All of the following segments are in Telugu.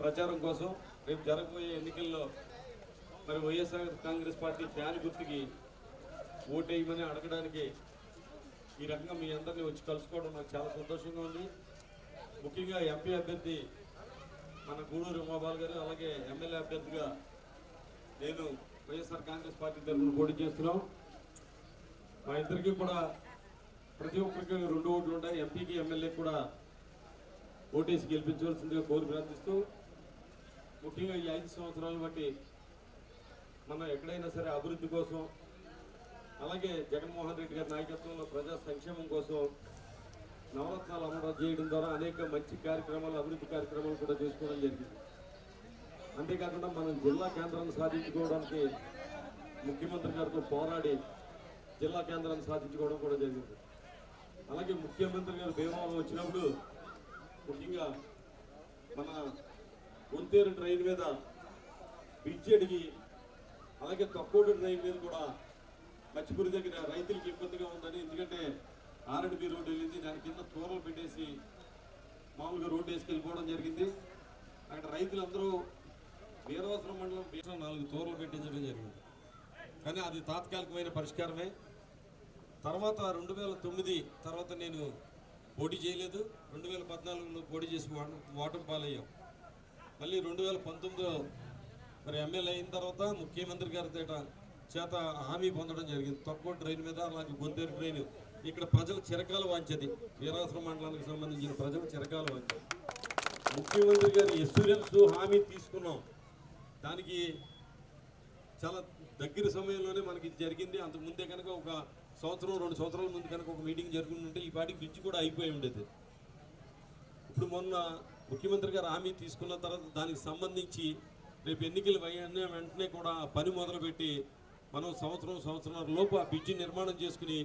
ప్రచారం కోసం రేపు జరగబోయే ఎన్నికల్లో మరి వైఎస్ఆర్ కాంగ్రెస్ పార్టీ ఫ్యాన్ గుర్తుకి ఓటేయమని అడగడానికి ఈ రకంగా మీ అందరినీ వచ్చి కలుసుకోవడం నాకు చాలా సంతోషంగా ఉంది. ముఖ్యంగా ఎంపీ అభ్యర్థి మన గూడూరు ఉమాబాల్ గారు, అలాగే ఎమ్మెల్యే అభ్యర్థిగా నేను వైఎస్ఆర్ కాంగ్రెస్ పార్టీ తరఫున పోటీ చేస్తున్నాం. మా ఇద్దరికి కూడా ప్రతి ఒక్కరికి 2 ఓట్లు ఉంటాయి. ఎంపీకి ఎమ్మెల్యేకి కూడా ఓటేసి గెలిపించవలసిందిగా కోరి ప్రార్థిస్తూ, ముఖ్యంగా ఈ 5 సంవత్సరాలు బట్టి మనం ఎక్కడైనా సరే అభివృద్ధి కోసం, అలాగే జగన్మోహన్ రెడ్డి గారి నాయకత్వంలో ప్రజా సంక్షేమం కోసం నవరత్నాలు అమలు చేయడం ద్వారా అనేక మంచి కార్యక్రమాలు, అభివృద్ధి కార్యక్రమాలు కూడా చేసుకోవడం జరిగింది. అంతేకాకుండా మనం జిల్లా కేంద్రాన్ని సాధించుకోవడానికి ముఖ్యమంత్రి గారితో పోరాడి జిల్లా కేంద్రాన్ని సాధించుకోవడం కూడా జరిగింది. అలాగే ముఖ్యమంత్రి గారు భీమవరం వచ్చినప్పుడు ముఖ్యంగా మన గుంతేరు ట్రైన్ మీద బ్రిడ్జ్ అడిగి, అలాగే తక్కువ ట్రైన్ మీద కూడా మచ్చిపూరి దగ్గర రైతులకి ఇబ్బందిగా ఉందని, ఎందుకంటే ఆర్ఎండ్బి రోడ్డు వెళ్ళింది, దాని కింద తూరలు పెట్టేసి మామూలుగా రోడ్డు వేసుకెళ్ళిపోవడం జరిగింది. అక్కడ రైతులందరూ వీరవసరం మండలం 4 తూరలు పెట్టించడం జరిగింది. కానీ అది తాత్కాలికమైన పరిష్కారమే. తర్వాత 2009 తర్వాత నేను పోటీ చేయలేదు. 2014లో పోటీ చేసి ఓటమి పాలయ్యాం. మళ్ళీ 2019లో మరి ఎమ్మెల్యే అయిన తర్వాత ముఖ్యమంత్రి గారి చేత హామీ పొందడం జరిగింది. తక్కువ ట్రైన్ మీద, అలాగే గొంతేరు ట్రైన్ ఇక్కడ ప్రజలు చిరకాల వాంచేది. వీరాసరం మండలానికి సంబంధించిన ప్రజలు చిరకాల వాంచేది. ముఖ్యమంత్రి గారి ఎస్యూరెన్స్ హామీ తీసుకున్నాం. దానికి చాలా దగ్గర సమయంలోనే మనకి ఇది జరిగింది. అంతకుముందే కనుక ఒక 1-2 సంవత్సరాల ముందు కనుక ఒక మీటింగ్ జరుగుతుంటే ఈ పాటికి బ్రిడ్జ్ కూడా అయిపోయి ఉండేది. ఇప్పుడు మొన్న ముఖ్యమంత్రి గారు హామీ తీసుకున్న తర్వాత దానికి సంబంధించి రేపు ఎన్నికలు వెంటనే కూడా పని మొదలుపెట్టి మనం సంవత్సరం లోపు ఆ బ్రిడ్జి నిర్మాణం చేసుకుని,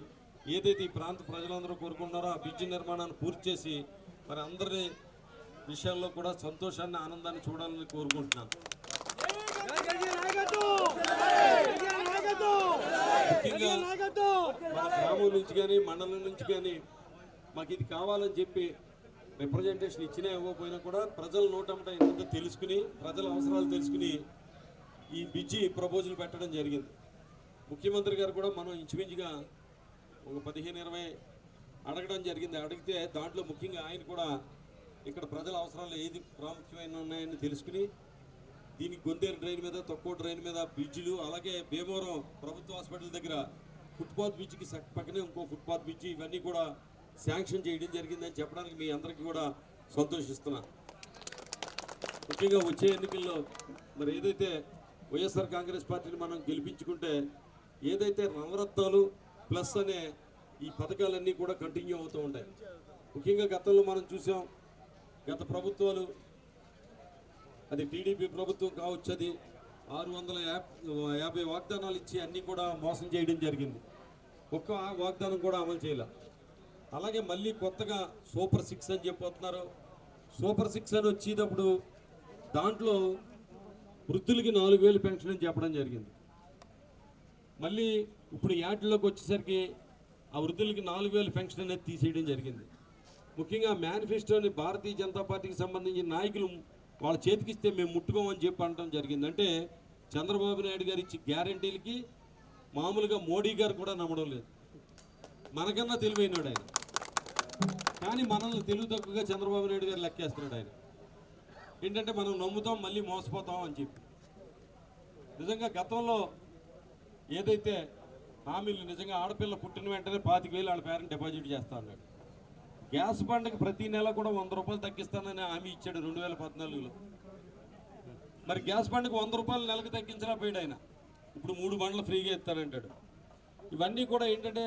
ఏదైతే ఈ ప్రాంత ప్రజలందరూ కోరుకున్నారో ఆ బ్రిడ్జి నిర్మాణాన్ని పూర్తి చేసి మరి అందరి విషయాల్లో కూడా సంతోషాన్ని, ఆనందాన్ని చూడాలని కోరుకుంటున్నాను. ముఖ్యంగా మన గ్రామం నుంచి కానీ మండలం నుంచి కానీ మాకు ఇది కావాలని చెప్పి రిప్రజెంటేషన్ ఇచ్చినా ఇవ్వకపోయినా కూడా ప్రజల నోటంట ఏంటంటే తెలుసుకుని, ప్రజల అవసరాలు తెలుసుకుని ఈ బ్రిడ్జి ప్రపోజల్ పెట్టడం జరిగింది. ముఖ్యమంత్రి గారు కూడా మనం ఇంచుమించుగా ఒక 15-20 అడగడం జరిగింది. అడిగితే దాంట్లో ముఖ్యంగా ఆయన కూడా ఇక్కడ ప్రజల అవసరాలు ఏది ప్రాముఖ్యమైన ఉన్నాయని తెలుసుకుని దీనికి గొంతేరు ట్రైన్ మీద, తక్కువ ట్రైన్ మీద బ్రిడ్జిలు, అలాగే భీమవరం ప్రభుత్వ హాస్పిటల్ దగ్గర ఫుట్పాత్ బ్రిడ్జికి పక్కనే ఇంకో ఫుట్పాత్ బ్రిడ్జి, ఇవన్నీ కూడా శాంక్షన్ చేయడం జరిగిందని చెప్పడానికి మీ అందరికీ కూడా సంతోషిస్తున్నా. ముఖ్యంగా వచ్చే ఎన్నికల్లో మరి ఏదైతే వైఎస్ఆర్ కాంగ్రెస్ పార్టీని మనం గెలిపించుకుంటే ఏదైతే నవరత్నాలు ప్లస్ అనే ఈ పథకాలన్నీ కూడా కంటిన్యూ అవుతూ ఉంటాయి. ముఖ్యంగా గతంలో మనం చూసాం, గత ప్రభుత్వాలు, అది టీడీపీ ప్రభుత్వం కావచ్చు, అది 650 వాగ్దానాలు ఇచ్చి అన్నీ కూడా మోసం చేయడం జరిగింది. ఒక్క వాగ్దానం కూడా అమలు చేయాల. అలాగే మళ్ళీ కొత్తగా సూపర్ 6 అని చెప్పబోతున్నారు. సూపర్ 6 అని వచ్చేటప్పుడు దాంట్లో వృద్ధులకి 4000 పెన్షన్ అని చెప్పడం జరిగింది. మళ్ళీ ఇప్పుడు యాడ్లోకి వచ్చేసరికి ఆ వృద్ధులకి 4000 పెన్షన్ అనేది తీసేయడం జరిగింది. ముఖ్యంగా మేనిఫెస్టోని భారతీయ జనతా పార్టీకి సంబంధించిన నాయకులు వాళ్ళ చేతికిస్తే మేము ముట్టుకోమని చెప్పి అనడం జరిగింది. అంటే చంద్రబాబు నాయుడు గారు ఇచ్చి గ్యారంటీలకి మామూలుగా మోడీ గారు కూడా నమ్మడం లేదు. మనకన్నా తెలివైనాడు ఆయన, కానీ మనల్ని తెలివి తక్కువగా చంద్రబాబు నాయుడు గారు లెక్కేస్తున్నాడు. ఆయన ఏంటంటే మనం నమ్ముతాం, మళ్ళీ మోసపోతాం అని చెప్పి. నిజంగా గతంలో ఏదైతే హామీలు, నిజంగా ఆడపిల్ల పుట్టిన వెంటనే 25,000 వాళ్ళ పేరెంట్ డిపాజిట్ చేస్తా అన్నాడు. గ్యాస్ బండకి ప్రతి నెల కూడా 100 రూపాయలు తగ్గిస్తానని హామీ ఇచ్చాడు 2014లో. మరి గ్యాస్ బండకి 100 రూపాయలు నెలకు తగ్గించలేకపోయాడు ఆయన. ఇప్పుడు 3 బండ్లు ఫ్రీగా ఇస్తానంటాడు. ఇవన్నీ కూడా ఏంటంటే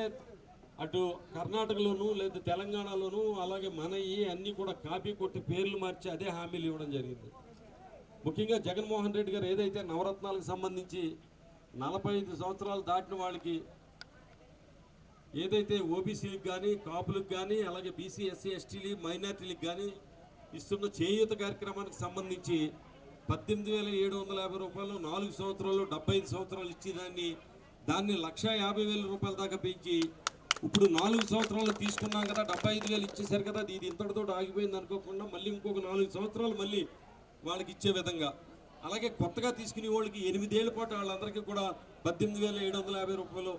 అటు కర్ణాటకలోను లేదా తెలంగాణలోను, అలాగే మనయి అన్నీ కూడా కాపీ కొట్టి పేర్లు మార్చి అదే హామీలు ఇవ్వడం జరిగింది. ముఖ్యంగా జగన్మోహన్ రెడ్డి గారు ఏదైతే నవరత్నాలకు సంబంధించి 45 సంవత్సరాలు దాటిన వాళ్ళకి ఏదైతే ఓబీసీలకు కానీ, కాపులకు కానీ, అలాగే బీసీ, ఎస్సీ, ఎస్టీలు, మైనార్టీలకు కానీ ఇస్తున్న చేయూత కార్యక్రమానికి సంబంధించి 18,750 రూపాయలు 4 సంవత్సరాలు 75 సంవత్సరాలు ఇచ్చేదాన్ని దాన్ని 1,50,000 రూపాయల దాకా పెంచి ఇప్పుడు 4 సంవత్సరాలు తీసుకున్నాం కదా, 75,000 ఇచ్చేసారు కదా, ఇది ఇంతటితో ఆగిపోయింది అనుకోకుండా మళ్ళీ ఇంకొక 4 సంవత్సరాలు మళ్ళీ వాళ్ళకి ఇచ్చే విధంగా, అలాగే కొత్తగా తీసుకునే వాళ్ళకి 8 ఏళ్ల పాటు వాళ్ళందరికీ కూడా 18,750 రూపాయలు,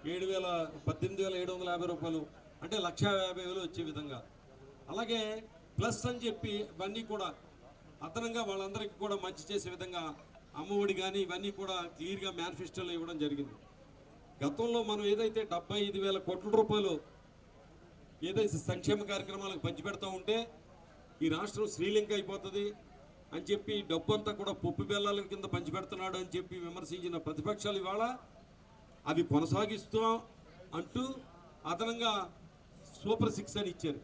18,750 రూపాయలు అంటే 1,50,000 వచ్చే విధంగా, అలాగే ప్లస్ అని చెప్పి ఇవన్నీ కూడా అదనంగా వాళ్ళందరికీ కూడా మంచి చేసే విధంగా అమ్మఒడి కానీ ఇవన్నీ కూడా క్లియర్గా మేనిఫెస్టోలో ఇవ్వడం జరిగింది. గతంలో మనం ఏదైతే 75,000 కోట్ల రూపాయలు ఏదైతే సంక్షేమ కార్యక్రమాలకు పంచిపెడతా ఉంటే ఈ రాష్ట్రం శ్రీలంక అయిపోతుంది అని చెప్పి డబ్బు అంతా కూడా పప్పు బెల్లాల కింద పంచిపెడుతున్నాడు అని చెప్పి విమర్శించిన ప్రతిపక్షాలు ఇవాళ అవి కొనసాగిస్తున్నాం అంటూ అదనంగా సూపర్ 6 అని ఇచ్చారు.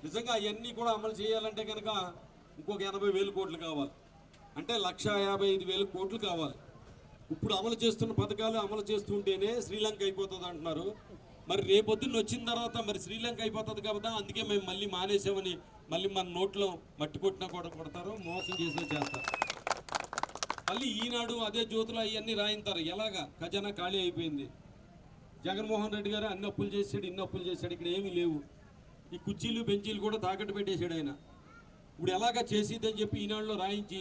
నిజంగా అవన్నీ కూడా అమలు చేయాలంటే కనుక ఇంకొక 80,000 కోట్లు కావాలి, అంటే 1,55,000 కోట్లు కావాలి. ఇప్పుడు అమలు చేస్తున్న పథకాలు అమలు చేస్తుంటేనే శ్రీలంక అయిపోతుంది అంటున్నారు. మరి రేపొద్దున్న వచ్చిన తర్వాత మరి శ్రీలంక అయిపోతుంది కదా, అందుకే మేము మళ్ళీ మానేసామని మళ్ళీ మన నోట్లో మట్టి కొట్టినా కూడా కొడతారు, మోసం చేసినా చేస్తారు. మళ్ళీ ఈనాడు అదే జ్యోతులు అవన్నీ రాయింతారు. ఎలాగా ఖజానా ఖాళీ అయిపోయింది. జగన్మోహన్ రెడ్డి గారు అన్ని అప్పులు చేశాడు, ఇన్ని అప్పులు చేశాడు, ఇక్కడ ఏమీ లేవు. ఈ కుర్చీలు బెంచీలు కూడా తాకట్టు పెట్టేశాడు ఆయన. ఇప్పుడు ఎలాగా చేసిద్దని చెప్పి ఈనాడులో రాయించి,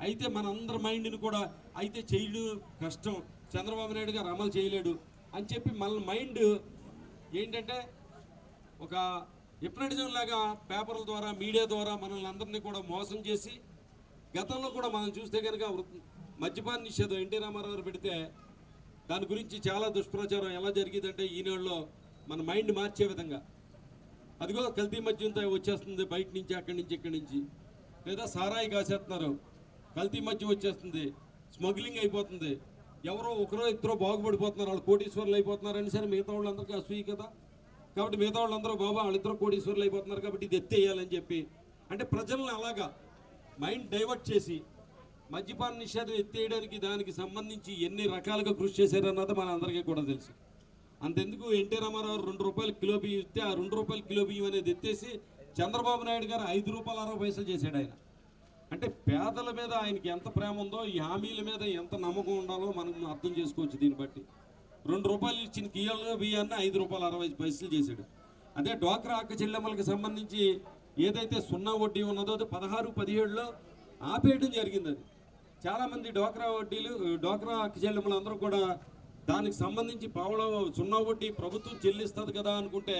అయితే మనందరి మైండ్ని కూడా అయితే చేయడం కష్టం, చంద్రబాబు నాయుడు గారు అమలు చేయలేడు అని చెప్పి మన మైండ్ ఏంటంటే ఒక హిప్నటిజం లాగా పేపర్ల ద్వారా మీడియా ద్వారా మనల్ని అందరినీ కూడా మోసం చేసి, గతంలో కూడా మనం చూస్తే కనుక మద్యపాన నిషేధం ఎన్టీ రామారావు గారు పెడితే దాని గురించి చాలా దుష్ప్రచారం ఎలా జరిగిందంటే ఈనాడులో మన మైండ్ మార్చే విధంగా, అదిగో కల్తీ మద్యంతో వచ్చేస్తుంది బయట నుంచి, అక్కడి నుంచి, ఇక్కడి నుంచి, లేదా సారాయి కాసేస్తున్నారు, కల్తీ మద్యం వచ్చేస్తుంది, స్మగ్లింగ్ అయిపోతుంది, ఎవరో ఒకరో ఇద్దరో బాగుపడిపోతున్నారు, వాళ్ళు కోటీశ్వర్లు అయిపోతున్నారని సరే మిగతా వాళ్ళందరికీ అసూయి కదా. కాబట్టి మిగతా వాళ్ళందరూ బాబా వాళ్ళిద్దరూ కోటీశ్వర్లు అయిపోతున్నారు కాబట్టి ఇది ఎత్తేయాలని చెప్పి, అంటే ప్రజలను అలాగా మైండ్ డైవర్ట్ చేసి మద్యపాన నిషేధం ఎత్తేయడానికి దానికి సంబంధించి ఎన్ని రకాలుగా కృషి చేశారన్నది మన అందరికీ కూడా తెలుసు. అంతెందుకు ఎన్టీ రామారావు 2 రూపాయల కిలో బియ్యం ఇస్తే ఆ 2 రూపాయల కిలో బియ్యం అనేది ఎత్తేసి చంద్రబాబు నాయుడు గారు 5 రూపాయల 60 పైసలు చేశాడు ఆయన. అంటే పేదల మీద ఆయనకి ఎంత ప్రేమ ఉందో, ఈ హామీల మీద ఎంత నమ్మకం ఉండాలో మనం అర్థం చేసుకోవచ్చు. దీన్ని బట్టి 2 రూపాయలు ఇచ్చిన కిలో బియ్యాన్ని 5 రూపాయల 60 పైసలు చేశాడు. అదే డ్వాక్రా అక్క చెల్లెమ్మలకు సంబంధించి ఏదైతే 0 వడ్డీ ఉన్నదో అది 16, 17లో ఆపేయడం జరిగింది. అది చాలామంది డ్వాక్రా అక్క చెల్లెమ్మలు అందరూ కూడా దానికి సంబంధించి పావడం 0 వడ్డీ ప్రభుత్వం చెల్లిస్తుంది కదా అనుకుంటే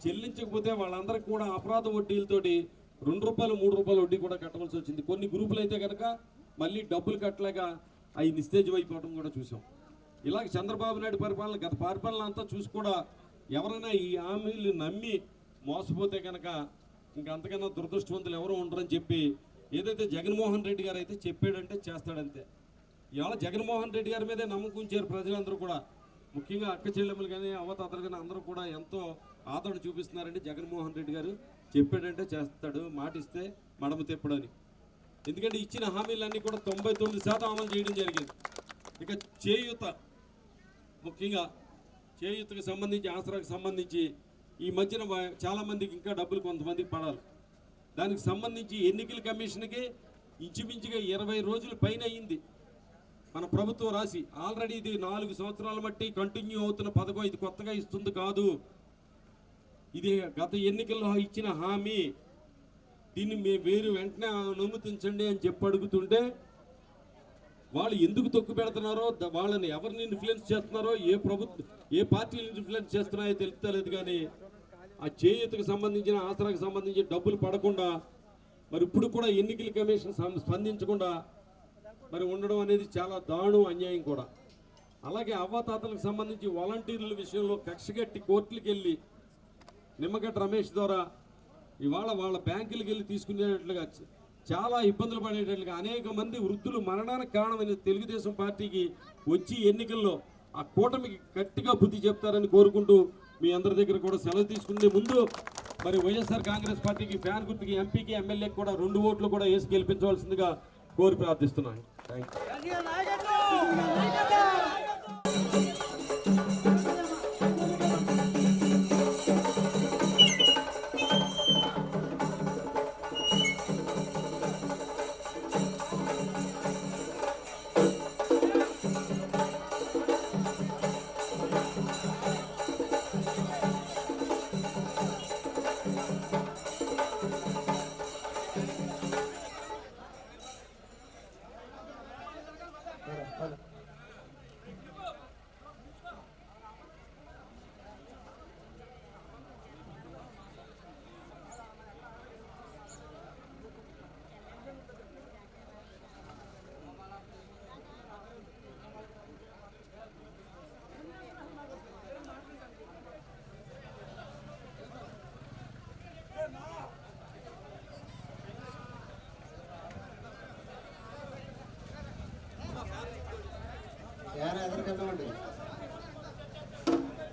చెల్లించకపోతే వాళ్ళందరికీ కూడా అపరాధ వడ్డీలతోటి 2 రూపాయలు 3 రూపాయల వడ్డీ కూడా కట్టవలసి వచ్చింది. కొన్ని గ్రూపులు అయితే కనుక మళ్ళీ డబ్బులు కట్టలేక అవి నిస్తేజం అయిపోవడం కూడా చూసాం. ఇలాగ చంద్రబాబు నాయుడు పరిపాలన, గత పరిపాలన అంతా చూసి కూడా ఎవరైనా ఈ హామీలు నమ్మి మోసపోతే కనుక ఇంకా అంతకన్నా దురదృష్టవంతులు ఎవరు ఉండరని చెప్పి ఏదైతే జగన్మోహన్ రెడ్డి గారు అయితే చెప్పాడంటే చేస్తాడంతే. ఇవాళ జగన్మోహన్ రెడ్డి గారి మీదే నమ్మకం ఉంచారు ప్రజలందరూ కూడా, ముఖ్యంగా అక్క చెల్లెమ్మలు కానీ అవ్వతాతలు కానీ అందరూ కూడా ఎంతో ఆదరణ చూపిస్తున్నారంటే జగన్మోహన్ రెడ్డి గారు చెప్పాడంటే చేస్తాడు, మాట ఇస్తే మడమ తెప్పడని. ఎందుకంటే ఇచ్చిన హామీలన్నీ కూడా 99% అమలు చేయడం జరిగింది. ఇక చేయూత, ముఖ్యంగా చేయూతకు సంబంధించి, ఆసరాకు సంబంధించి ఈ మధ్యన చాలామందికి ఇంకా డబ్బులు కొంతమందికి పడాలి. దానికి సంబంధించి ఎన్నికల కమిషన్కి ఇంచుమించుగా 20 రోజుల పైన అయ్యింది మన ప్రభుత్వం రాసి. ఆల్రెడీ ఇది 4 సంవత్సరాల బట్టి కంటిన్యూ అవుతున్న పథకం, ఇది కొత్తగా ఇస్తుంది కాదు, ఇది గత ఎన్నికల్లో ఇచ్చిన హామీ, దీన్ని మీరు వెంటనే అనుమతించండి అని చెప్పి అడుగుతుంటే వాళ్ళు ఎందుకు తొక్కు పెడుతున్నారో, వాళ్ళని ఎవరిని ఇన్ఫ్లుయెన్స్ చేస్తున్నారో, ఏ పార్టీలు ఇన్ఫ్లుయెన్స్ చేస్తున్నాయో తెలుస్తలేదు. కానీ ఆ చేయూతకు సంబంధించిన, ఆసరాకు సంబంధించిన డబ్బులు పడకుండా మరి ఇప్పుడు కూడా ఎన్నికల కమిషన్ స్పందించకుండా మరి ఉండడం అనేది చాలా దారుణం, అన్యాయం కూడా. అలాగే అవ్వాతాతలకు సంబంధించి వాలంటీర్ల విషయంలో కక్షగట్టి కోర్టులకు వెళ్ళి నిమ్మగడ్డ రమేష్ ద్వారా ఇవాళ వాళ్ళ బ్యాంకులకు వెళ్ళి తీసుకునేటట్లుగా చాలా ఇబ్బందులు పడేటట్లుగా అనేక మంది వృద్ధులు మరణానికి కారణమైన తెలుగుదేశం పార్టీకి వచ్చి ఎన్నికల్లో ఆ కూటమికి గట్టిగా బుద్ధి చెప్తారని కోరుకుంటూ మీ అందరి దగ్గర కూడా సెలవు తీసుకునే ముందు మరి వైఎస్ఆర్ కాంగ్రెస్ పార్టీకి ఫ్యాన్ గుర్తుకి, ఎంపీకి, ఎమ్మెల్యేకి కూడా 2 ఓట్లు కూడా వేసి గెలిపించవలసిందిగా కోరి ప్రార్థిస్తున్నాను. Thank you. వెళ్దామండి.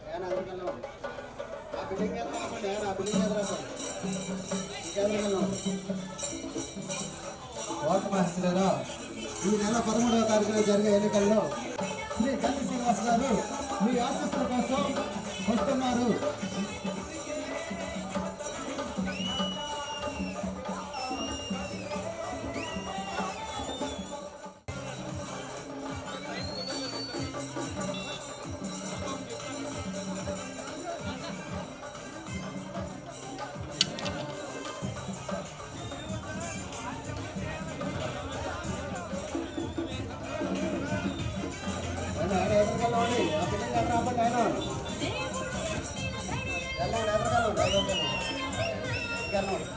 ఫ్యాన్ అందరికి వెళ్దామండి. ఆ బిల్డింగ్ వెళ్దామండి. ఆ బిల్డింగ్ వెళ్దామండి. ఇంకెందుకు వెళ్దామండి. ఓటు మాస్టర్గా ఈ నెల 13వ తారీఖున జరిగే ఎన్నికల్లో శ్రీ గంటి శ్రీనివాస్ గారు మీ ఆశీస్సుల కోసం వస్తున్నారు. ఎదురుకెళ్ళండి. ఆ బిల్డింగ్ ఎక్కడ రాబట్టి ఆయన వెళ్ళండి. ఎదురుకెళ్ళండి. ఎదురుకెళ్ళండి.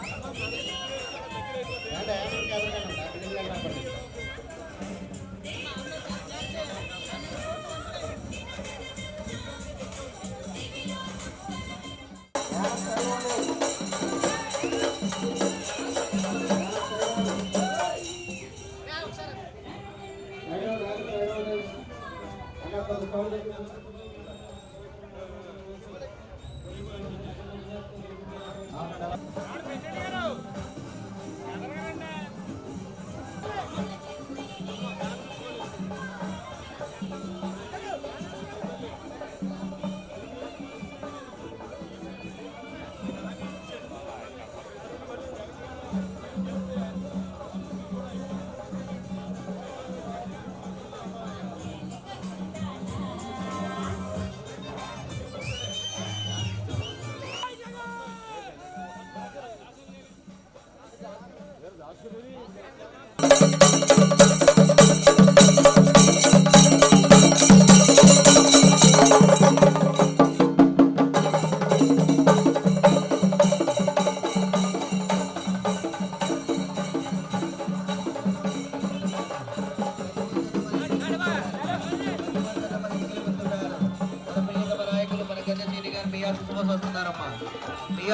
అంటే ఎదురుకెళ్ళండి. ఆ బిల్డింగ్ ఎక్కడ రాబట్టి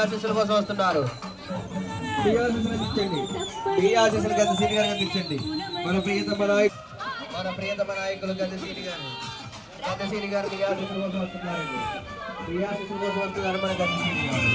ఆశీస్సుల కోసం వస్తున్నారు. ఆశీస్సులు గద్దెసీని గారు అందించండి. మన ప్రియతమ నాయకులు గద్దెసీని గారు మీ ఆశీస్సుల కోసం వస్తున్నారండి. మీ ఆశీస్సుల కోసం వస్తున్నారు మన గద్దెసీని గారు.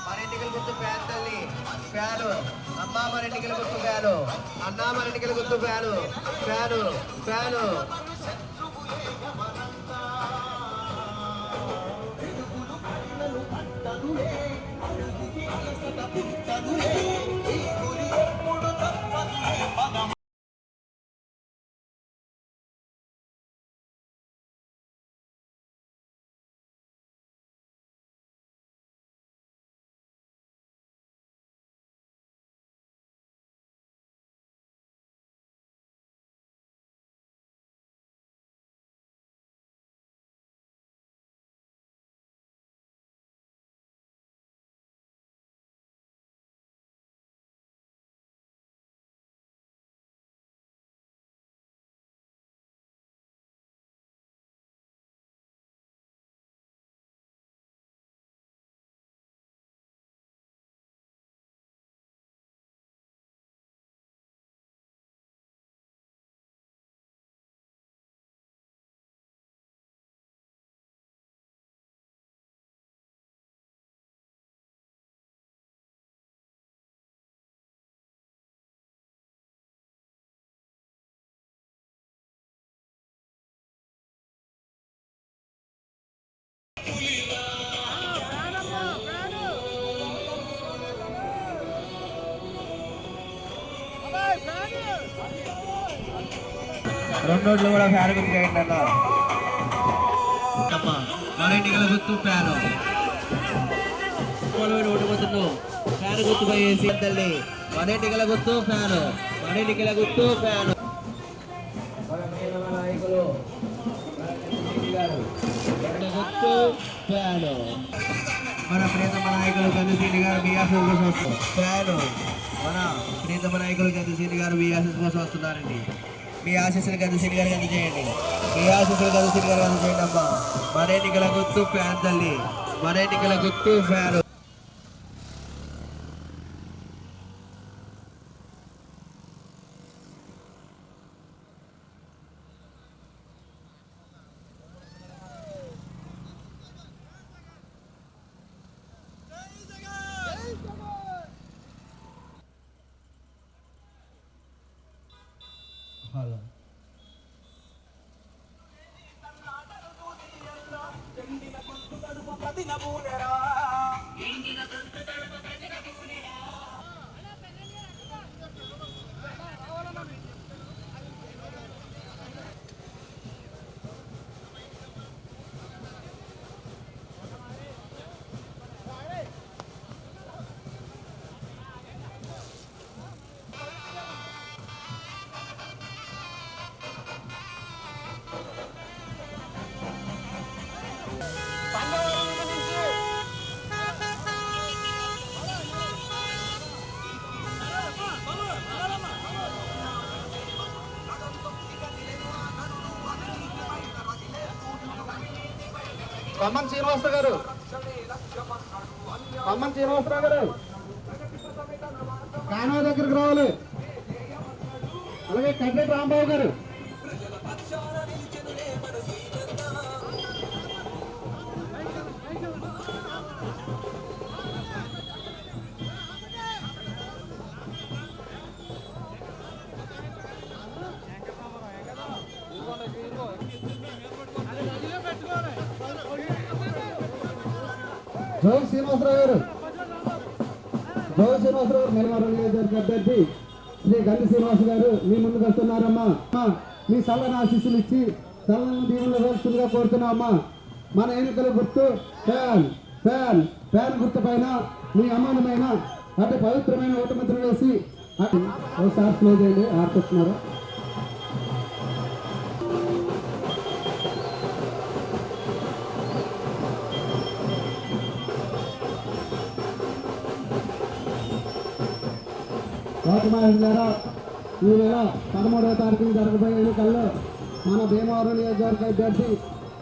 మన ఎన్నికల గుర్తు ఫ్యాన్ తల్లి ఫ్యాను అమ్మ. మన ఎన్నికల గుర్తు ఫ్యాను అన్న. మన ఎన్నికల గుర్తు ఫ్యాను ఫ్యాను ఫ్యాను. రెండోట్లు కూడా ఫ్యాన్ గుర్తు చేయండి అన్న. మన ఎన్నికల గుర్తు ఫ్యాను. ఓటుపోతున్నావు ఫ్యాన్ గుర్తుపై వేసి తల్లి. మన ఎన్నికల గుర్తు ఫ్యాను. మన ఎన్నికల గుర్తు ఫ్యాను. నాయకులు గుర్తు ఫ్యాను. మన ప్రియతమ నాయకులు గంధశ్రీని గారు మీ ఆశీస్సుల కోసం వస్తున్నారు. ఫ్యాను మన ప్రియతమ నాయకులు గంధశ్రీని గారు మీ ఆశీస్సుల కోసం వస్తున్నారండి. మీ ఆశీస్సులు గంధశ్రీని గారికి అందజేయండి. మీ ఆశీస్సులు గంధశ్రీని గారికి అందజేయండి అమ్మా. మన ఎన్నికల గుర్తు ఫ్యాన్ తల్లి. మన ఎన్నికల గుర్తు ఫ్యాను. హలో ఖమ్మం శ్రీనివాసరావు గారు, ఖమ్మం శ్రీనివాసరావు గారు కానవ దగ్గరికి రావాలి. అలాగే కడ్లెట్ రాంబాబు గారు. జోగి శ్రీనివాసరావు గారు, జోగి శ్రీనివాసరావు గారు మెలవరం నియోజకవర్గ అభ్యర్థి శ్రీ గంధి శ్రీనివాస గారు మీ ముందుకు వస్తున్నారమ్మా. మీ సల్లని ఆశీస్సులు ఇచ్చి సల్లని దీవుల్లో వేస్తుందిగా కోరుతున్నామమ్మా. మన ఎన్నికల గుర్తు ఫ్యాన్. ఫ్యాన్ ఫ్యాన్ గుర్తు పైన మీ అమానమైన అటు పవిత్రమైన ఓటుముద్ర వేసి ఒకసారి స్లో చేయండి. ఆడుతున్నారు. ద్వారా ఈ నెల 13వ తారీఖున జరగబోయే ఎన్నికల్లో మన భీమవరం నియోజకవర్గ అభ్యర్థి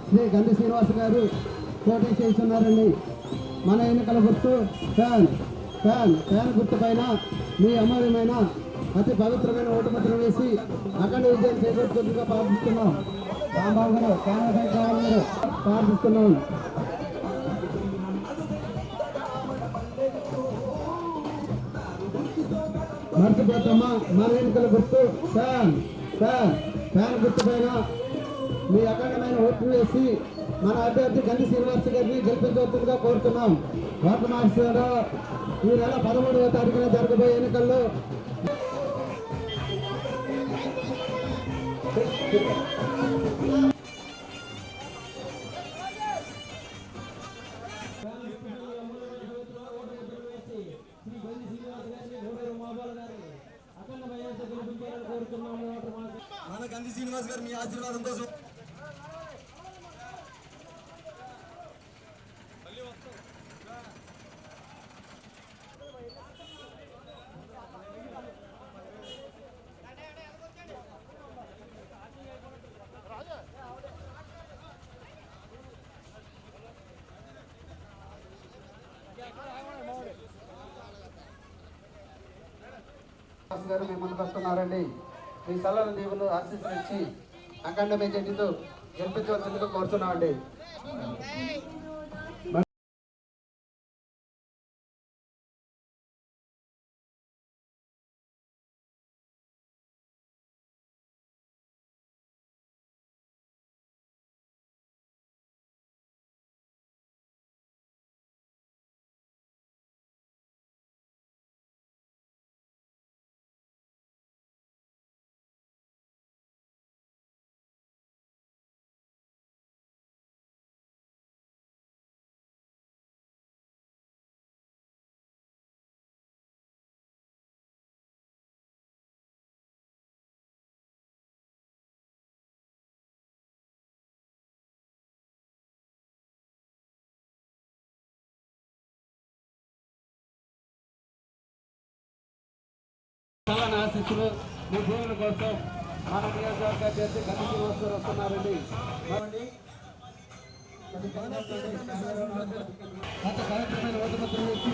శ్రీ గంధి శ్రీనివాస్ గారు పోటీ చేస్తున్నారండి. మన ఎన్నికల గుర్తు ఫ్యాన్. ఫ్యాన్ ఫ్యాన్ గుర్తు పైన మీ అమూల్యమైన అతి పవిత్రమైన ఓటుముద్ర వేసి అఖండ విజయం చేకూరుతుందిగా ప్రార్థిస్తున్నాం. రాంబాబు గారు కానపై కావాలని ప్రార్థిస్తున్నాం. మర్చిపోతామా మన ఎన్నికల గుర్తు ఫ్యాన్. ఫ్యాన్ ఫ్యాన్ గుర్తు పైన మీ అఖండమైన ఓట్లు వేసి మన అభ్యర్థి గంధి శ్రీనివాస్ గారిని గెలిపించవచ్చుగా కోరుతున్నాం. ఓట్ల మార్చారు ఈ నెల 13వ తారీఖున జరగబోయే ఎన్నికల్లో మన గంధి శ్రీనివాస్ గారు మీ ఆశీర్వాదం కోసం గారు మీ ముందుకు వస్తున్నారండి. మీ సలహా దీవులు ఆశీస్సులు ఇచ్చి అఖండ మెజార్టీతో గెలిపించవలసిందిగా కోరుతున్నామండి. చాలా ఆశిస్తులు మీ భూముల కోసం మన నియోజకవర్గ అభ్యర్థి గంధి శ్రీనివాసరావు వస్తున్నారండి. గత కార్యక్రమాన్ని ఓటుపత్రం వేసి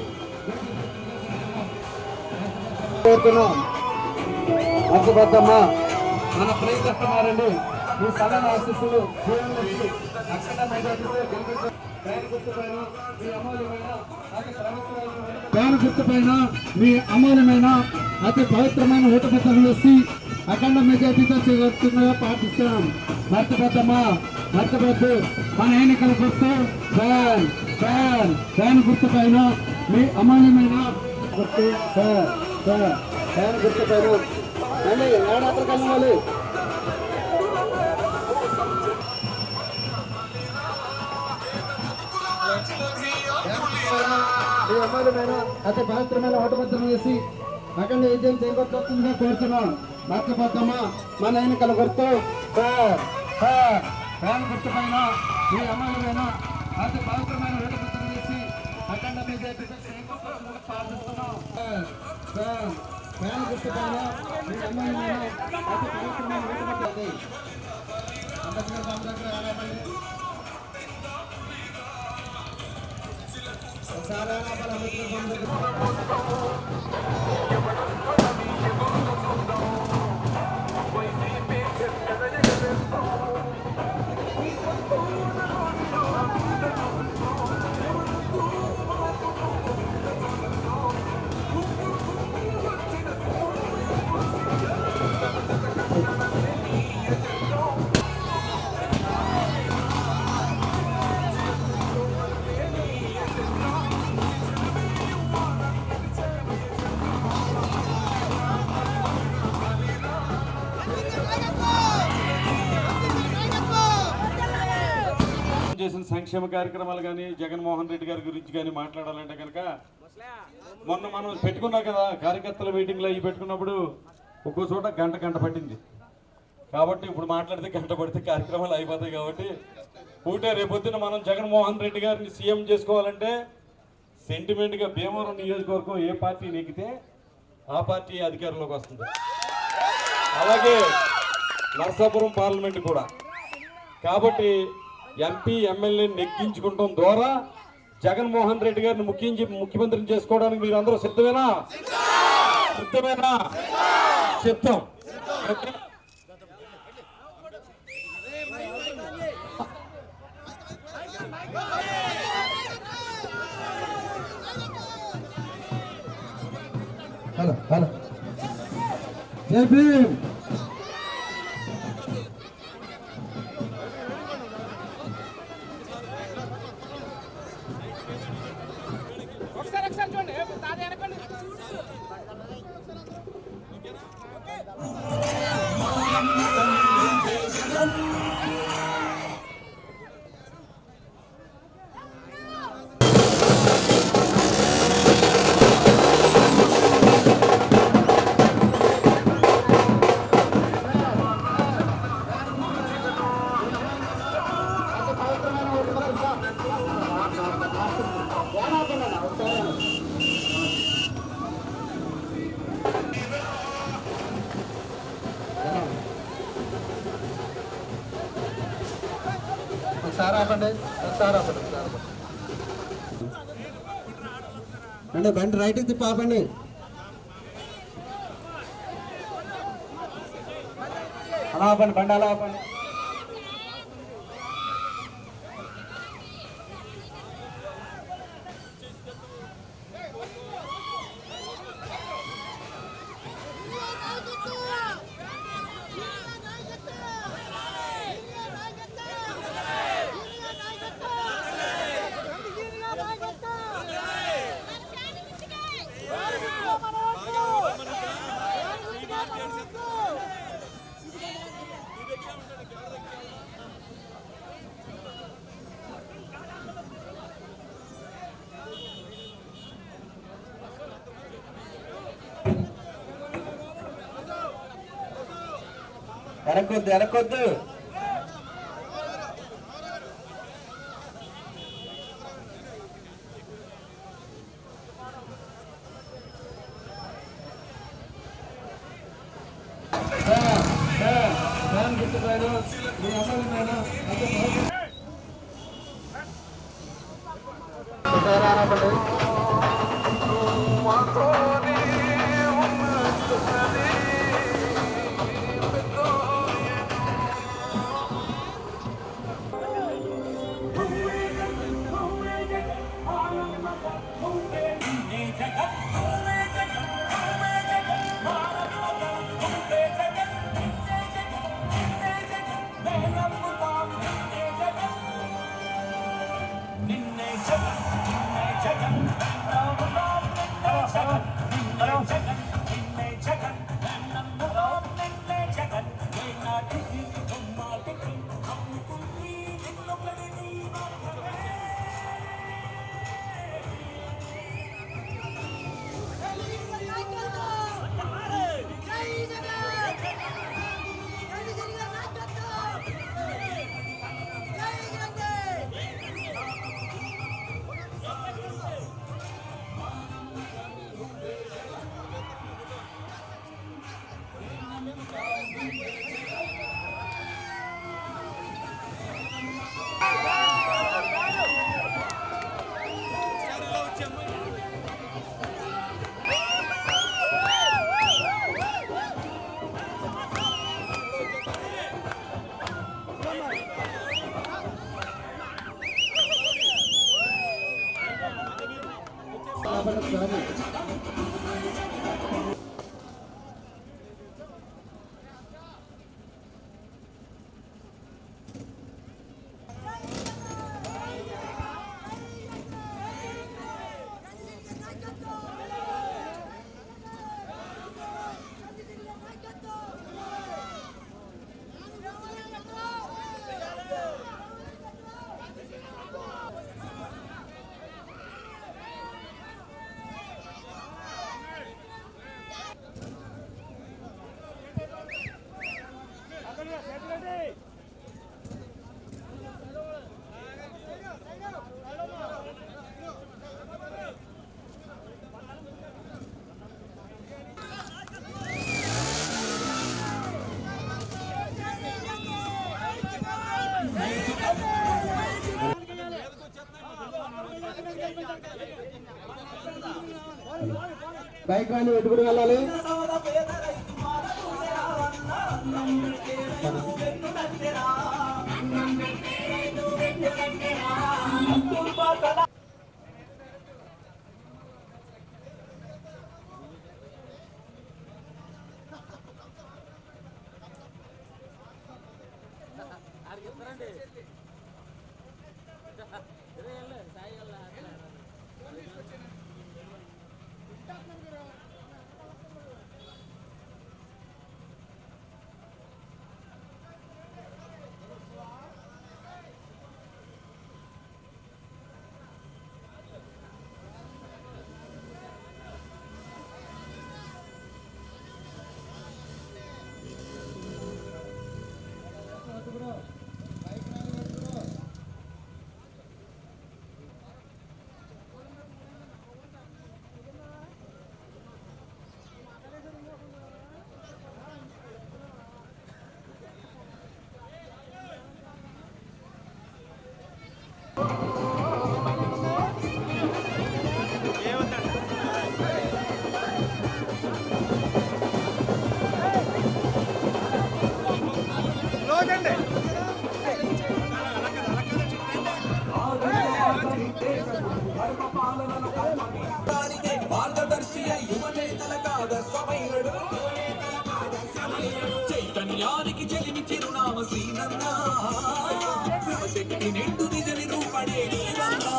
కోరుతున్నాం. అర్థబద్ధమ్మా మన ప్రయత్నిస్తున్నారండి. మీ సలహా ఆశిస్తులు భూములకి అక్షర మెజార్టీతో ఫ్యాన్ గుర్తుపైన మీ అమూల్యమైన అతి పవిత్రమైన ఓటుపత్రం వేసి అఖండ మెజార్టీతో చేరుతుండగా పాటిస్తున్నాం. మర్చిపోద్దమ్మా, మర్చిపోద్దు. మన ఎన్నికల గుర్తు ఫ్యాన్ ఫ్యాన్ ఫ్యాన్ గుర్తుపైన మీ అమూల్యమైన గుర్తు ఫ్యాన్ ఫ్యాన్ ఫ్యాన్ గుర్తుపైన అండి. ఏడాత్ర కలవాలి. మీ అమూల్యమైన అతి పవిత్రమైన ఓటుపత్రం వేసి అఖండ విజయం చేకూర్చుతుందిగా కోరుతున్నాం. మర్చిపోద్దమ్మా మన ఎన్నికల గుర్తు ఫ్యాన్ ఫ్యాన్ ఫ్యాన్ గుర్తుపైన మీ అమూల్యమైన అతి పవిత్రమైన ఓటుపత్రం వేసి అఖండ మెజార్టీతో చేకూర్చుతుందిగా ప్రార్థిస్తున్నాం. ఫ్యాన్ ఫ్యాన్ గుర్తుపైన మీ అమూల్యమైన అతి పవిత్రమైన ఓటుపత్రం చేసిన సంక్షేమ కార్యక్రమాలు కానీ జగన్మోహన్ రెడ్డి గారి గురించి కానీ మాట్లాడాలంటే కనుక మొన్న మనం పెట్టుకున్నాం కదా కార్యకర్తల మీటింగ్లో అవి పెట్టుకున్నప్పుడు ఒక్కో చోట గంట పట్టింది. కాబట్టి ఇప్పుడు మాట్లాడితే గంట పడితే కార్యక్రమాలు అయిపోతాయి. కాబట్టి పూటే రేపొద్దున మనం జగన్మోహన్ రెడ్డి గారిని సీఎం చేసుకోవాలంటే సెంటిమెంట్గా భీమవరం నియోజకవర్గం ఏ పార్టీ నెగ్గితే ఆ పార్టీ అధికారంలోకి వస్తుంది. అలాగే నర్సాపురం పార్లమెంట్ కూడా. కాబట్టి ఎంపీ ఎమ్మెల్యేని నెగ్గించుకుంటాం ద్వారా జగన్మోహన్ రెడ్డి గారిని ముఖ్యమంత్రిని చేసుకోవడానికి మీరు అందరూ సిద్ధమేనా? సిద్ధమేనా? సిద్ధం. హలో హలో జై భీమ్. అంటే బండి రైట్కి తిప్పి ఆపండి. అలా ఆపండి, బండి అలా ఆపండి. వెనకొద్దు. ఫ్యాన్ గుర్తు పైన మీ అసలు పైన బైక్ వ్యాన్ పెట్టుకుని వెళ్ళాలి. చైతన్యానికి చెలిమి చిరునామ శ్రీనన్న శక్తి నిండు నిజ నిరూపడే నీవన్నా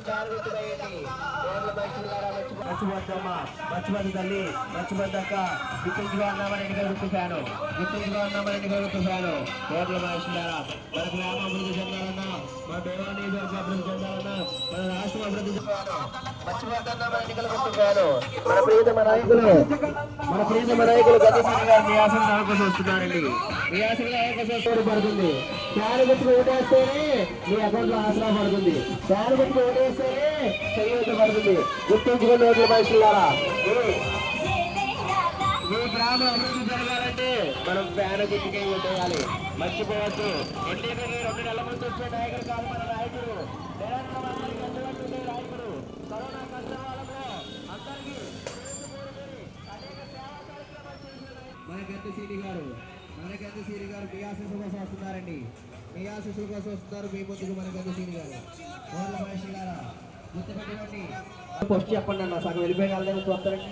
ఫ్యాన్ గుర్తుపేయండి. పేర్ల మనుషులారా మర్చిపోద్దమ్మా, మర్చిపోద్దు తల్లి, మర్చిపోద్దక్క. గుర్తుంచుకో అన్నామని ఎన్నికల గుర్తు ఫ్యాను, గుర్తుంచుకో అన్నామని ఎన్నికల గుర్తు ఫ్యాను. పేర్ల మనుషులారా మన గ్రామ అభివృద్ధి చెందాలన్నా, మన దేవాలయ నియోజకవర్గ అభివృద్ధి చెందాలన్నా, మన రాష్ట్రం అభివృద్ధి చెందాలన్నా మర్చిపోద్దన్నామని ఎన్నికల గుర్తు ఫ్యాను. మన ప్రియతమ నాయకులు గతేశ్వరి గారు మీ ఆశలు నాయకు వస్తున్నారండి. మీ ఆశలు నాయకు పడుతుంది. ఫ్యాన్ గుర్తుకు ఓటేస్తేనే మీ అకౌంట్ లో ఆసరా పడుతుంది. ఫ్యాన్ గుర్తుకు ఓటేస్తేనే చేయూత పడుతుంది. గుర్తుంచుకున్న ఓట్ల మనుషులారా, మీ గ్రామ అభివృద్ధి జరగాలంటే మనం ఫ్యాన్ గుర్తుకే ఓటేయాలి. మర్చిపోవద్దు. ఎన్నికకి 2 నెలల ముందు వచ్చే నాయకుడు కాదు మన నాయకుడు. నాయకుడు కరోనా కష్టకాలంలో అందరికీ మన గద్దెశీలి గారు మీ ఆశీస్సుల కోసం వస్తున్నారండి. మీ ఆశీస్సుల కోసం వస్తున్నారు. మీ ముందుకు మన గద్దెశీలి గారు. ఓర్ల మహేష్ గారా గుర్తుపెట్టుకోండి. ఫస్ట్ చెప్పండి అన్న, సగం వెళ్ళిపోయిన వాళ్ళే వస్తారండి.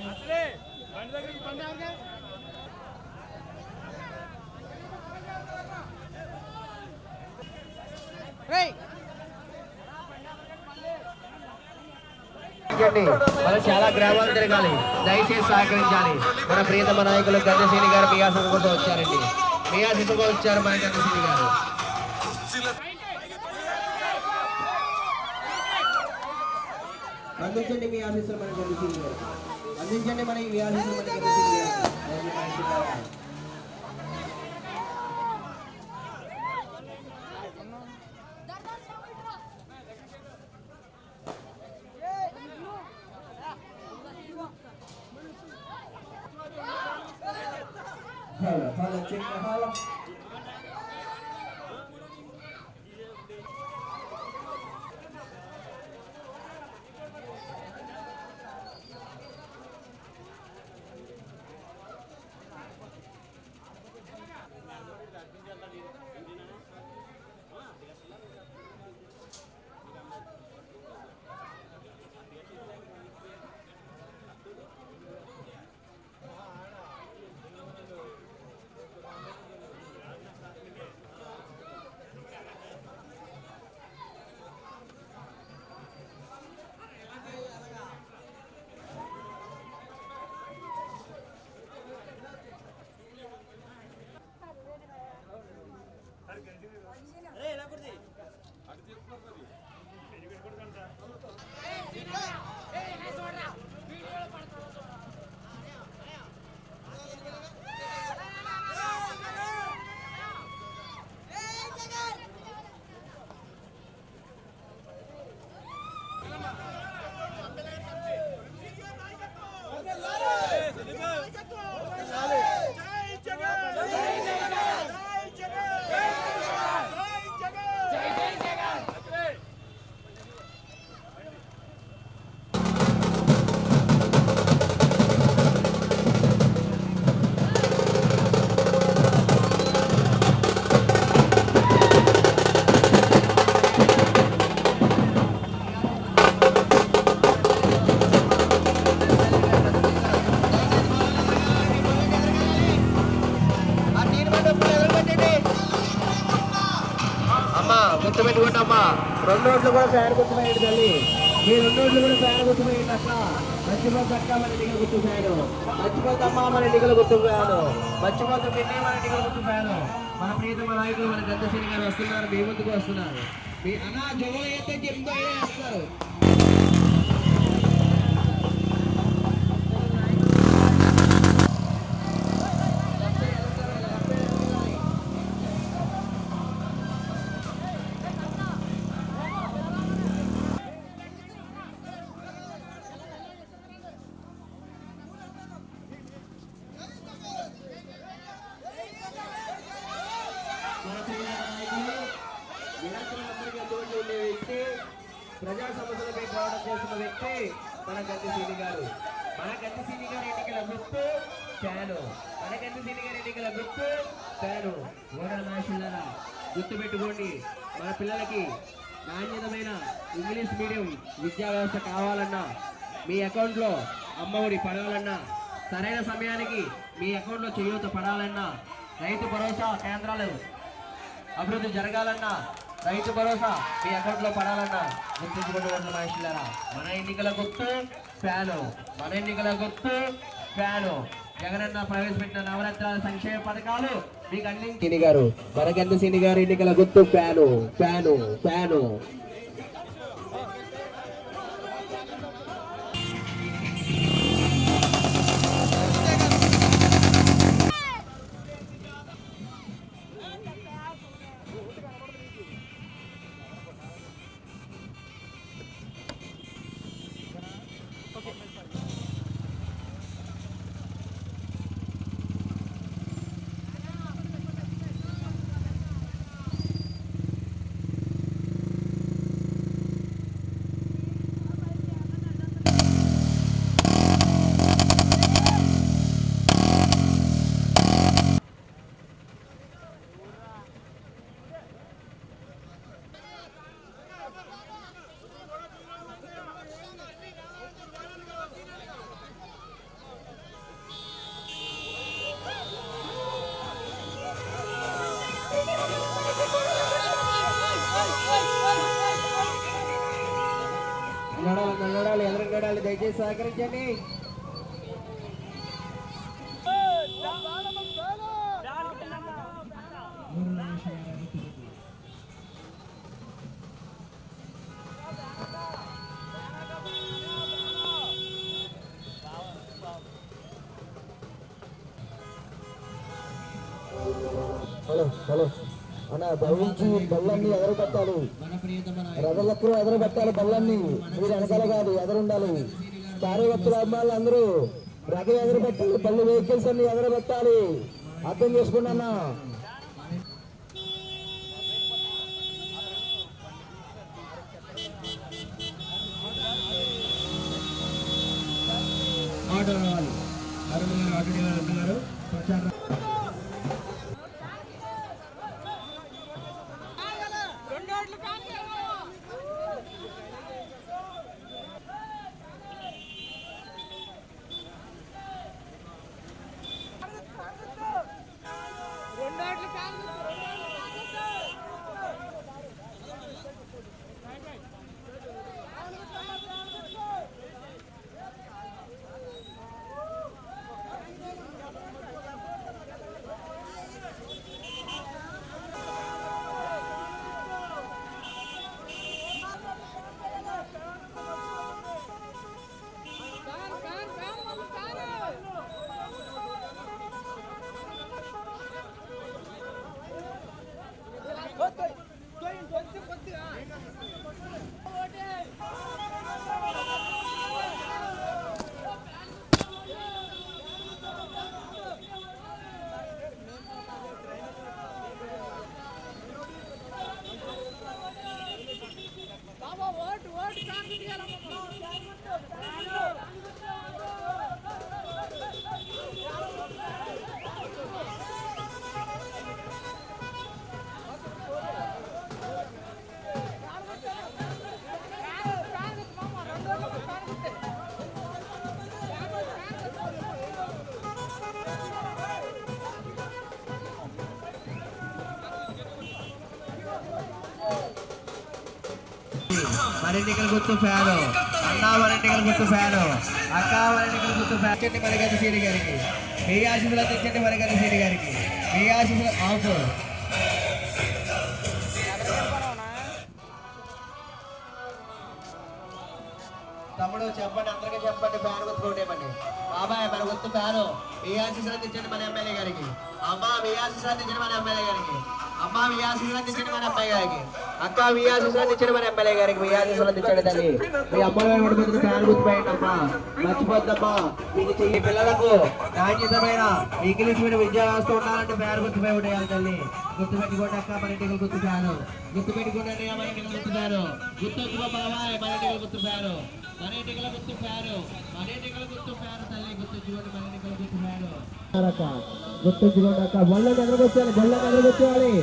మనం చాలా గ్రామాలు తిరగాలి. దయచేసి సహకరించాలి. మన ప్రియతమ నాయకులు గద్దెశీలి గారు మీ ఆశీస్సుల కోసం వచ్చారండి. మీ ఆశీస్సుల కోసం వచ్చారు మన గద్దెశీలి గారు. అందించండి మీ ఆశీస్సులు మన గద్దెశీలి గారు. అందించండి మన మీ ఆశీస్సులు మన గద్దెశీలి గారు. Halo, cek halo. గుర్తుపెట్టుకోండి అమ్మా. 2 ఓట్లు కూడా ఫ్యాన్ గుర్తుపోయేది తల్లి. మీ 2 ఓట్లు కూడా ఫ్యాన్ గుర్తుపోయేది అక్క. మర్చిపోతక్క మన ఎన్నికల గుర్తు ఫ్యాను. మర్చిపోతమ్మా మన ఎన్నికల గుర్తు ఫ్యాను. మర్చిపోత పిన్ని మన ఎన్నికల గుర్తు ఫ్యాను. మన ప్రియతమ నాయకులు మన గద్దెశీలి గారు వస్తున్నారు. మీ ముందుకు వస్తున్నారు. మీ అన్న జోలు అయితే చెప్తూ వేస్తారు. ప్రజా సమస్యలపై పోరాటం చేస్తున్న వ్యక్తి మన గద్దెశీలి గారు. మన గద్దెశీలి గారి ఎన్నికల గుర్తు ఫ్యాను. మన గద్దెశీలి గారి ఎన్నికల గుర్తు ఫ్యాను. ఓడల మనుషులారా గుర్తుపెట్టుకోండి. మన పిల్లలకి నాణ్యతమైన ఇంగ్లీష్ మీడియం విద్యా వ్యవస్థ కావాలన్నా, మీ అకౌంట్లో అమ్మఒడి పడాలన్నా, సరైన సమయానికి మీ అకౌంట్లో చేయూత పడాలన్నా, రైతు భరోసా కేంద్రాలు అభివృద్ధి జరగాలన్నా, రైతు భరోసా మీ అకౌంట్ లో పడాలన్నా గుర్తించుకోండి ఓట్ల మనుషులారా. మన ఎన్నికల గుర్తు ఫ్యాను, మన ఎన్నికల గుర్తు ఫ్యాను. జగనన్న ప్రవేశపెట్టిన నవరత్నాల సంక్షేమ పథకాలు మీకు అందించి గారు మనకెంత సిని గారు ఎన్నికల గుర్తు ఫ్యాను ఫ్యాను ఫ్యాను. నడవాలి ఎదురుగడాలి దయచేసి సహకరించండి. హలో హలో అన్న దయవించి బళ్ళన్నీ ఎదురు పెట్టాలి, రథలెక్కలు ఎదురు పెట్టాలి. బళ్ళన్నీ మీరు వెనకాల కాదు ఎదురుండాలి. కార్యకర్తల అమ్మాయిలు అందరూ రథం ఎదురు పెట్టాలి, బళ్ళు వెహికల్స్ అన్ని ఎదురు పెట్టాలి. అర్థం చేసుకోండి అన్న. ఆటో రావాలి, ఆటో డ్రైవర్ ప్రచారం. మరెన్నికల గుర్తు ఫ్యాను, అన్నా మరెన్నికల గుర్తు ఫ్యాను, అక్క మరెన్నికల గుర్తు ఫ్యాన్. ఇచ్చండి మరిగంటి శ్రీని గారికి మీ ఆశీస్సులు అందించండి. మరిగంటి శ్రీని గారికి మీ ఆశీస్సులు ఆఫ్. తమ్ముడు చెప్పండి, అందరికీ చెప్పండి, ఫ్యాన్ గుర్తుకోండి. బాబాయ్ మన గుర్తు ఫ్యాను. మీ ఆశీస్సులు అందించండి మన ఎమ్మెల్యే గారికి. అమ్మ మీ ఆశీస్సులు అందించండి మన ఎమ్మెల్యే గారికి. అమ్మ మీ ఆశీస్సులు అందించండి మన అమ్మాయి గారికి. అక్క మీ ఆశీస్సులు అందించండి మన ఎమ్మెల్యే గారికి. మీ ఆశీస్సులు అందించండి తల్లి. మీ అమ్మాయి పడిపోతుంది ఫ్యాన్ గుర్తుపోయండి అమ్మా, మర్చిపోద్దమ్మా. మీకు ఈ పిల్లలకు నాణ్యతమైన ఇంగ్లీష్ విద్యా వ్యవస్థ ఉండాలంటే ఫ్యాన్ గుర్తుపోయి ఉండేయాలి తల్లి. గుర్తుపెట్టుకోండి అక్క మన ఇంటికి గుర్తు ఫ్యాను. గుర్తుపెట్టుకోండి మన ఇంటికి గుర్తు ఫ్యాను. గుర్తొచ్చుకో బాబాయ్ మన ఇంటికి గుర్తు ఫ్యాను. మన ఇంటికి గుర్తు ఫ్యాను. మన ఇంటికి గుర్తు ఫ్యాను తల్లి. గుర్తొచ్చుకోండి మన ఇంటికి గుర్తు ఫ్యాను. గుర్తొచ్చుకోండి అక్క. బళ్ళని ఎదురుకొచ్చాలి, బళ్ళని ఎదురుకొచ్చేయాలి.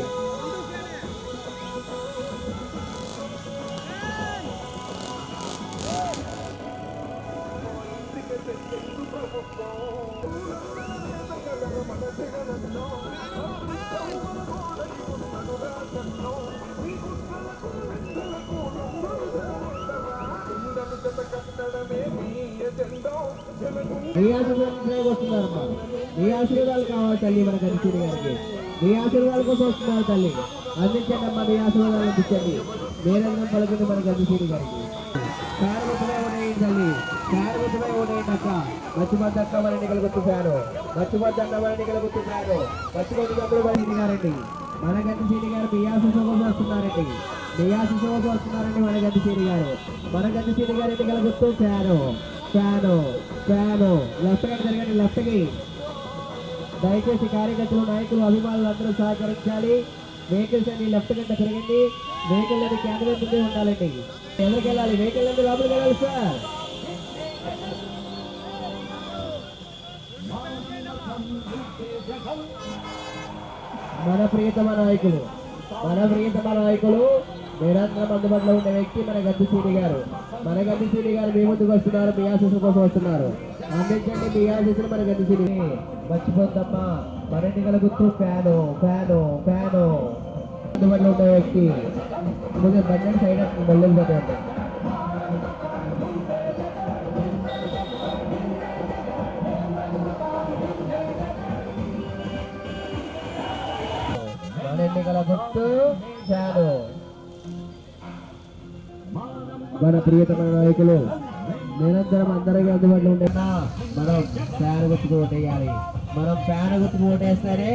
No. మీ ఆశీర్వాదాలు వస్తున్నారమ్మా. మీ ఆశీర్వాదాలు కావాలి తల్లి మన గణేశ్వరి గారికి. మీ ఆశీర్వాదాల కోసం వస్తున్నారు తల్లి. అందించండి అమ్మా, మీ ఆశీర్వాదాలు అందించండి. నేరంగా పలుకుతుంది మన గణేశ్వరి గారికి. కారవతమై ఉన్నాయి తల్లి, కారవతమై ఉన్నాయి అక్క. మర్చిపోద్దు అక్క మన ఎన్నికలు గుర్తున్నారు. మర్చిపోద్దు అన్న మన ఎన్నికలు గుర్తున్నారు. మర్చిపోద్దు అప్పుడు మన గారండి. మన గణేశ్వరి గారు మీ ఆశీస్సు కోసం వస్తున్నారండి. మీ ఆశీస్సు కోసం వస్తున్నారండి మన గణేశ్వరి గారు. మన గణేశ్వరి గారి ఎన్నికల గుర్తు ఫ్యాను. ఫ్యాను ఫ్యాను లెఫ్ట్ కి జరగండి. లెఫ్ట్ కి దయచేసి కార్యకర్తలు, నాయకులు, అభిమానులు అందరూ సహకరించాలి. వెహికల్స్ అన్ని లెఫ్ట్ గంట తిరగండి. వెహికల్ అనేది క్యాన్వర్ ముందే ఉండాలండి. ఎవరికి వెళ్ళాలి? వెహికల్ అంటే లోపలికి వెళ్ళాలి సార్. మన ప్రియతమ నాయకులు, మన ప్రియతమ నాయకులు నిరంతరం అందుబాటులో ఉండే వ్యక్తి మన గద్దెసీని గారు. మన గద్దెసీని గారు మీ ముందుకు వస్తున్నారు. మీ ఆశీస్సు కోసం వస్తున్నారు. అందించండి మీ ఆశీస్సులు మన గద్దెసీని. మర్చిపోద్దమ్మా మన ఎన్నికల గుర్తు ఫ్యాను. ఫ్యాను ఫ్యాను అందుబాటులో ఉండే వ్యక్తి ముందు బండి సైడ్ మళ్ళీ పోతాయండి. మన ఎన్నికల గుర్తు ఫ్యాను. మన ప్రియతమ నాయకులు నిరంతరం అందరికీ అందుబాటులో ఉండేనా మనం ఫ్యాన్ గుర్తుకు ఓటేయాలి. మనం ఫ్యాన్ గుర్తుకు ఓటేస్తేనే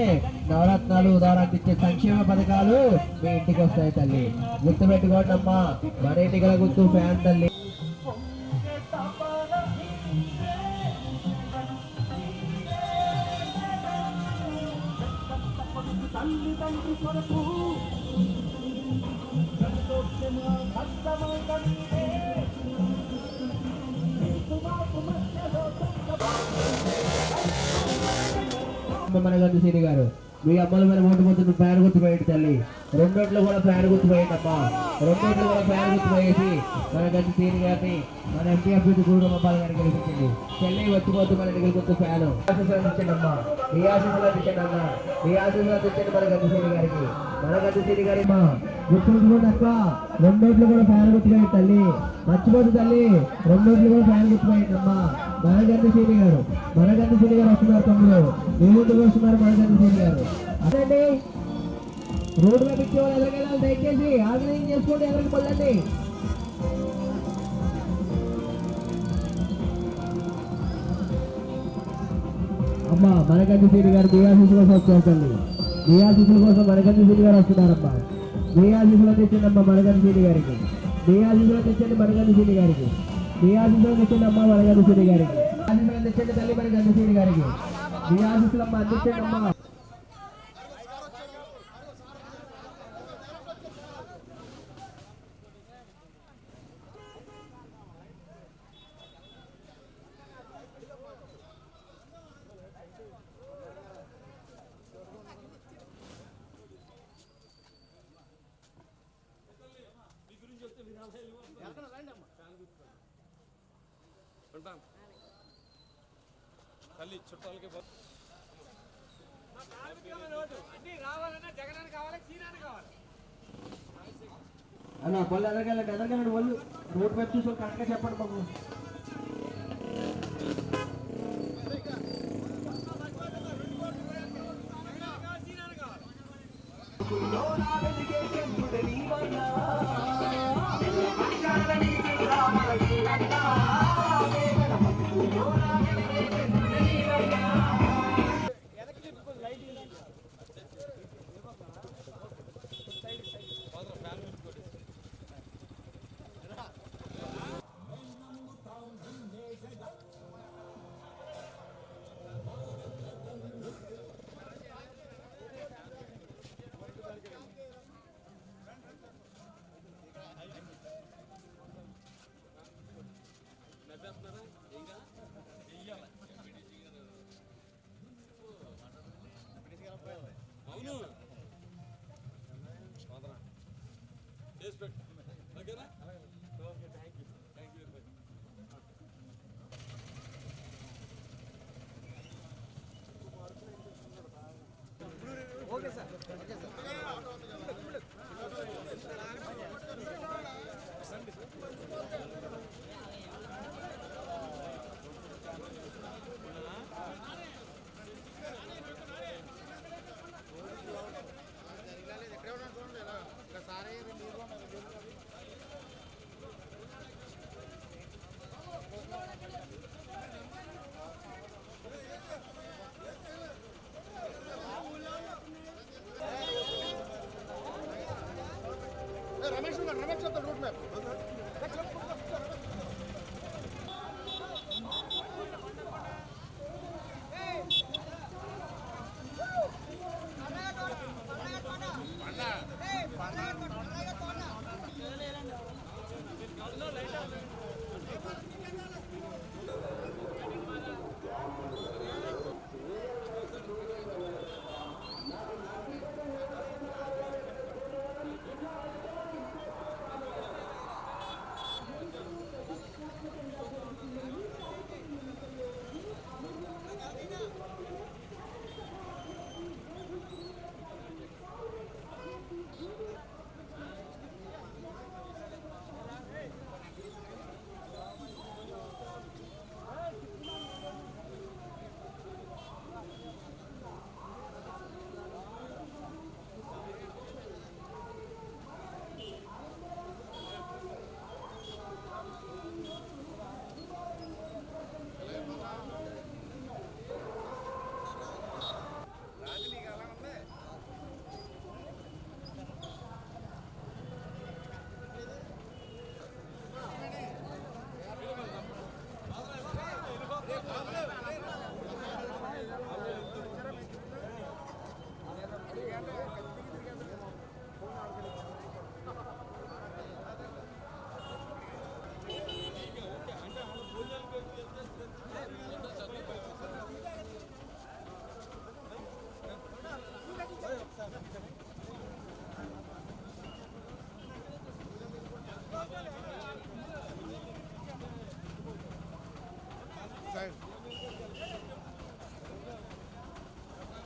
నవరత్నాలు, ఉదాహరణ ఇచ్చే సంక్షేమ పథకాలు మీ ఇంటికి వస్తాయి తల్లి. గుర్తు పెట్టుకోండి అమ్మా, మన ఎన్నికల గుర్తు ఫ్యాన్ తల్లి. మన గద్దెసీని గారు మీ అమ్మల మీద ఓటు పోతున్న ఫ్యాన్ గుర్తు పోయండి తల్లి. రెండోట్లు కూడా ఫ్యాన్ గుర్తు పోయండి అమ్మా. రెండోట్లు కూడా ఫ్యాన్ గుర్తు పోయేసి మన గద్దెసీని గారిని మన ఎంపీ అభ్యర్థి గూడూరు గోపాల్ గారిని గెలిపించింది. చెల్లి వచ్చిపోతూ మన ఎన్నికల గుర్తు ఫ్యాను. ఆశీస్సులు అందించండి అమ్మా. మీ ఆశీస్సులు అందించండి అమ్మా. మీ ఆశీస్సులు అందించండి మన గద్దెసీని గారికి. మన గద్దెసీని గారి గుర్తుంచుకోండి అక్క. రెండోట్లు కూడా ఫ్యాన్ గుర్తు పోయండి తల్లి. మర్చిపోదు తల్లి. రెండోట్లు కూడా ఫ్యాన్ గుర్తు పోయండి అమ్మా. మన గద్దెసీని గారు, మన గద్దెసీని గారు వస్తున్నారు. తమ్ముడు మీ ముందుకు వస్తున్నారు మన గద్దెసీని గారు. అదండి రోడ్డులో పెట్టి వాళ్ళు ఎదురుకెళ్ళాలి. దయచేసి ఆగ్రహం చేసుకోండి, ఎవరికి పడండి. అమ్మా మన గద్దెసీని గారు మీ ఆశీస్సుల కోసం వచ్చేసండి. మీ ఆశీస్సుల కోసం మన గద్దెసీని గారు వస్తున్నారమ్మా. మీ ఆశీస్సులు తెచ్చండి అమ్మా మన గద్దెసీని గారికి. మీ ఆశీస్సులు తెచ్చండి మన గద్దెసీని గారికి. మీ ఆశీస్సులు తెచ్చండి అమ్మా మన గద్దెసీని గారికి. ఆశీస్సులు తెచ్చండి తల్లి మన గద్దెసీని గారికి. మీ ఆశీస్సులు అమ్మా అందించండి అమ్మా. తల్లి చుట్టాలకి అన్న పళ్ళు ఎదరగలండి, ఎదరగలండి. వాళ్ళు రోడ్ వైపు చూసి కరెక్ట్గా చెప్పండి మాకు. Ramesh Ramesh route map